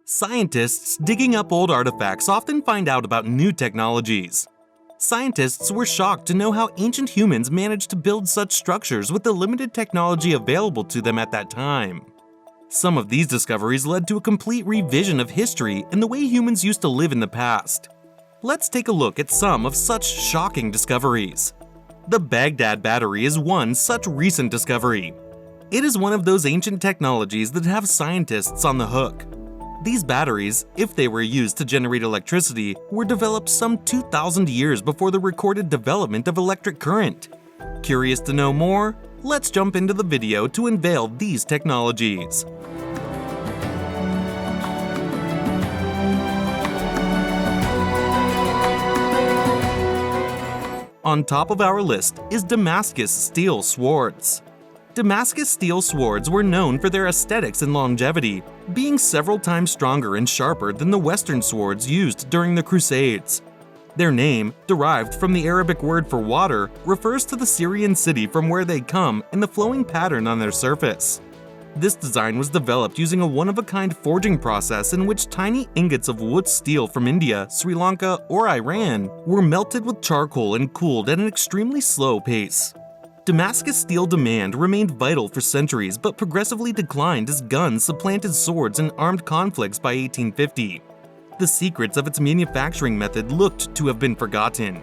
Scientists digging up old artifacts often find out about new technologies. Scientists were shocked to know how ancient humans managed to build such structures with the limited technology available to them at that time. Some of these discoveries led to a complete revision of history and the way humans used to live in the past. Let's take a look at some of such shocking discoveries. The Baghdad Battery is one such recent discovery. It is one of those ancient technologies that have scientists on the hook. These batteries, if they were used to generate electricity, were developed some 2,000 years before the recorded development of electric current. Curious to know more? Let's jump into the video to unveil these technologies. On top of our list is Damascus steel swords. Damascus steel swords were known for their aesthetics and longevity, being several times stronger and sharper than the Western swords used during the Crusades. Their name, derived from the Arabic word for water, refers to the Syrian city from where they come and the flowing pattern on their surface. This design was developed using a one-of-a-kind forging process in which tiny ingots of wood steel from India, Sri Lanka, or Iran were melted with charcoal and cooled at an extremely slow pace. Damascus steel demand remained vital for centuries but progressively declined as guns supplanted swords in armed conflicts by 1850. The secrets of its manufacturing method looked to have been forgotten.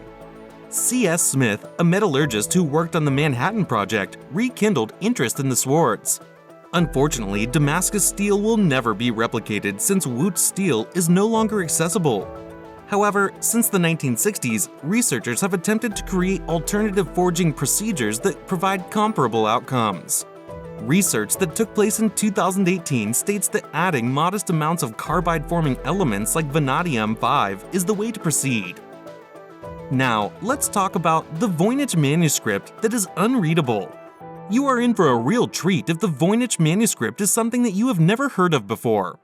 C.S. Smith, a metallurgist who worked on the Manhattan Project, rekindled interest in the swords. Unfortunately, Damascus steel will never be replicated since Wootz steel is no longer accessible. However, since the 1960s, researchers have attempted to create alternative forging procedures that provide comparable outcomes. Research that took place in 2018 states that adding modest amounts of carbide-forming elements like vanadium-5 is the way to proceed. Now, let's talk about the Voynich Manuscript that is unreadable. You are in for a real treat if the Voynich Manuscript is something that you have never heard of before.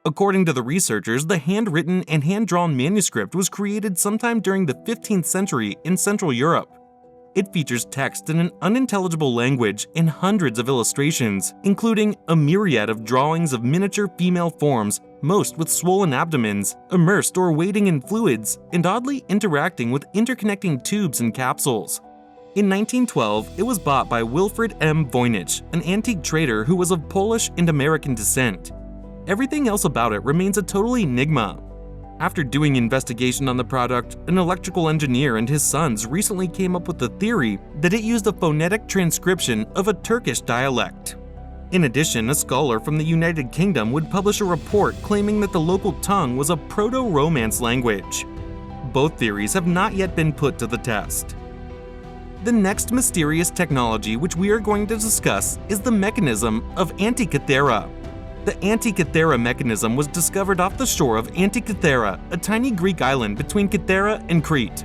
According to the researchers, the handwritten and hand-drawn manuscript was created sometime during the 15th century in Central Europe. It features text in an unintelligible language and hundreds of illustrations, including a myriad of drawings of miniature female forms, most with swollen abdomens, immersed or wading in fluids, and oddly interacting with interconnecting tubes and capsules. In 1912, it was bought by Wilfred M. Voynich, an antique trader who was of Polish and American descent. Everything else about it remains a total enigma. After doing investigation on the product, an electrical engineer and his sons recently came up with the theory that it used a phonetic transcription of a Turkish dialect. In addition, a scholar from the United Kingdom would publish a report claiming that the local tongue was a Proto-Romance language. Both theories have not yet been put to the test. The next mysterious technology which we are going to discuss is the mechanism of Anticathera. The Anticathera Mechanism was discovered off the shore of Anticathera, a tiny Greek island between Kythera and Crete.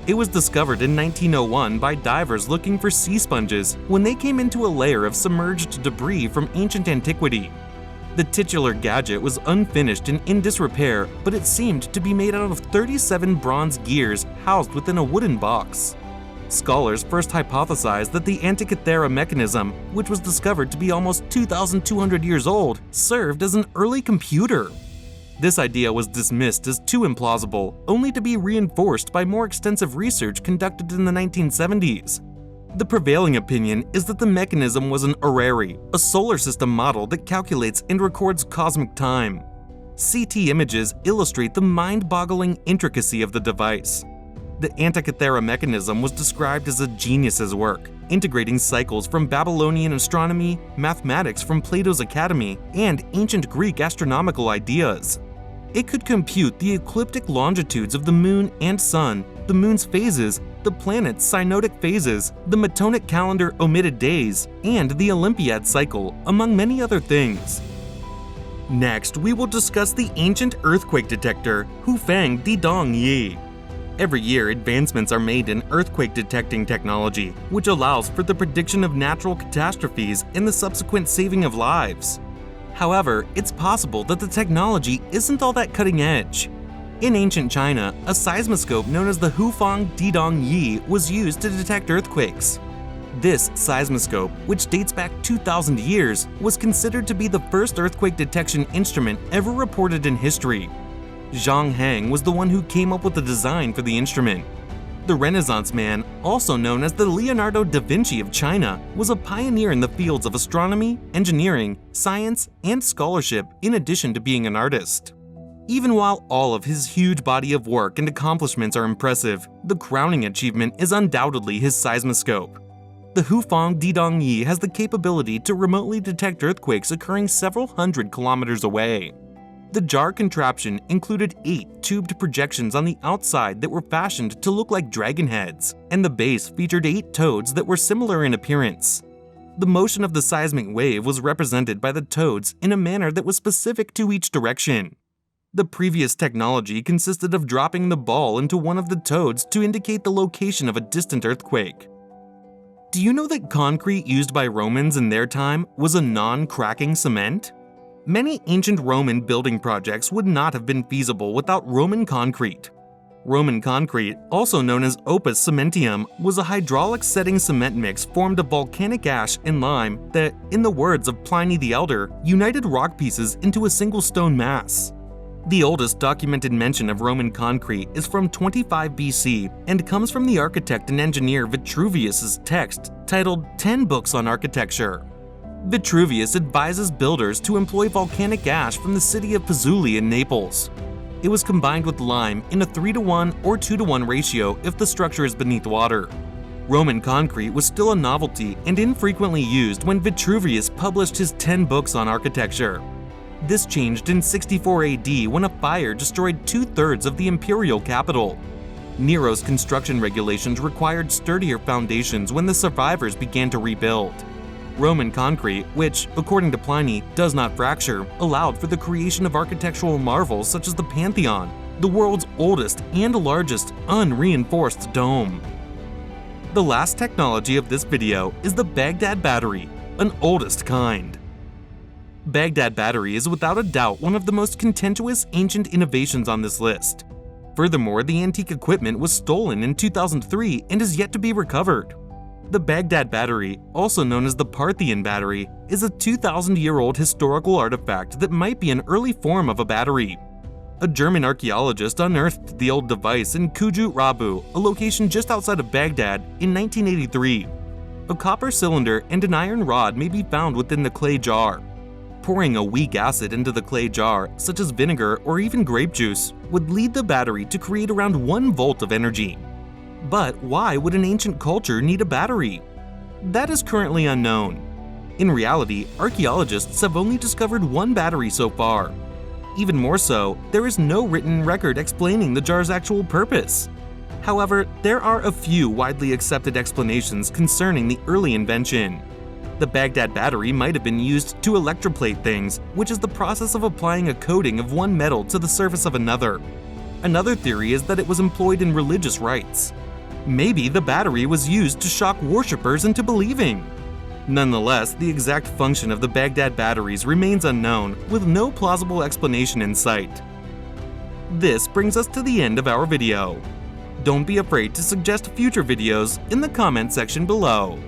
It was discovered in 1901 by divers looking for sea sponges when they came into a layer of submerged debris from ancient antiquity. The titular gadget was unfinished and in disrepair, but it seemed to be made out of 37 bronze gears housed within a wooden box. Scholars first hypothesized that the Anticathera mechanism, which was discovered to be almost 2,200 years old, served as an early computer. This idea was dismissed as too implausible, only to be reinforced by more extensive research conducted in the 1970s. The prevailing opinion is that the mechanism was an orrery, a solar system model that calculates and records cosmic time. CT images illustrate the mind-boggling intricacy of the device. The Anticathera mechanism was described as a genius's work, integrating cycles from Babylonian astronomy, mathematics from Plato's Academy, and ancient Greek astronomical ideas. It could compute the ecliptic longitudes of the moon and sun, the moon's phases, the planet's synodic phases, the Metonic calendar omitted days, and the Olympiad cycle, among many other things. Next, we will discuss the ancient earthquake detector, Hufang Didong Yi. Every year, advancements are made in earthquake detecting technology, which allows for the prediction of natural catastrophes and the subsequent saving of lives. However, it's possible that the technology isn't all that cutting edge. In ancient China, a seismoscope known as the Hufang Didong Yi was used to detect earthquakes. This seismoscope, which dates back 2,000 years, was considered to be the first earthquake detection instrument ever reported in history. Zhang Heng was the one who came up with the design for the instrument. The Renaissance man, also known as the Leonardo da Vinci of China, was a pioneer in the fields of astronomy, engineering, science, and scholarship in addition to being an artist. Even while all of his huge body of work and accomplishments are impressive, the crowning achievement is undoubtedly his seismoscope. The Hufang Didongyi has the capability to remotely detect earthquakes occurring several hundred kilometers away. The jar contraption included 8 tubed projections on the outside that were fashioned to look like dragon heads, and the base featured 8 toads that were similar in appearance. The motion of the seismic wave was represented by the toads in a manner that was specific to each direction. The previous technology consisted of dropping the ball into one of the toads to indicate the location of a distant earthquake. Do you know that concrete used by Romans in their time was a non-cracking cement? Many ancient Roman building projects would not have been feasible without Roman concrete. Roman concrete, also known as opus cementium, was a hydraulic setting cement mix formed of volcanic ash and lime that, in the words of Pliny the Elder, united rock pieces into a single stone mass. The oldest documented mention of Roman concrete is from 25 BC and comes from the architect and engineer Vitruvius's text titled 10 Books on Architecture. Vitruvius advises builders to employ volcanic ash from the city of Pozzuoli in Naples. It was combined with lime in a 3:1 or 2:1 ratio if the structure is beneath water. Roman concrete was still a novelty and infrequently used when Vitruvius published his 10 books on architecture. This changed in 64 AD when a fire destroyed 2/3 of the imperial capital. Nero's construction regulations required sturdier foundations when the survivors began to rebuild. Roman concrete, which, according to Pliny, does not fracture, allowed for the creation of architectural marvels such as the Pantheon, the world's oldest and largest unreinforced dome. The last technology of this video is the Baghdad Battery, an oldest kind. Baghdad Battery is without a doubt one of the most contentious ancient innovations on this list. Furthermore, the antique equipment was stolen in 2003 and is yet to be recovered. The Baghdad Battery, also known as the Parthian Battery, is a 2,000-year-old historical artifact that might be an early form of a battery. A German archaeologist unearthed the old device in Kujut Rabu, a location just outside of Baghdad, in 1983. A copper cylinder and an iron rod may be found within the clay jar. Pouring a weak acid into the clay jar, such as vinegar or even grape juice, would lead the battery to create around 1 volt of energy. But why would an ancient culture need a battery? That is currently unknown. In reality, archaeologists have only discovered 1 battery so far. Even more so, there is no written record explaining the jar's actual purpose. However, there are a few widely accepted explanations concerning the early invention. The Baghdad Battery might have been used to electroplate things, which is the process of applying a coating of one metal to the surface of another. Another theory is that it was employed in religious rites. Maybe the battery was used to shock worshippers into believing. Nonetheless, the exact function of the Baghdad batteries remains unknown, with no plausible explanation in sight. This brings us to the end of our video. Don't be afraid to suggest future videos in the comment section below.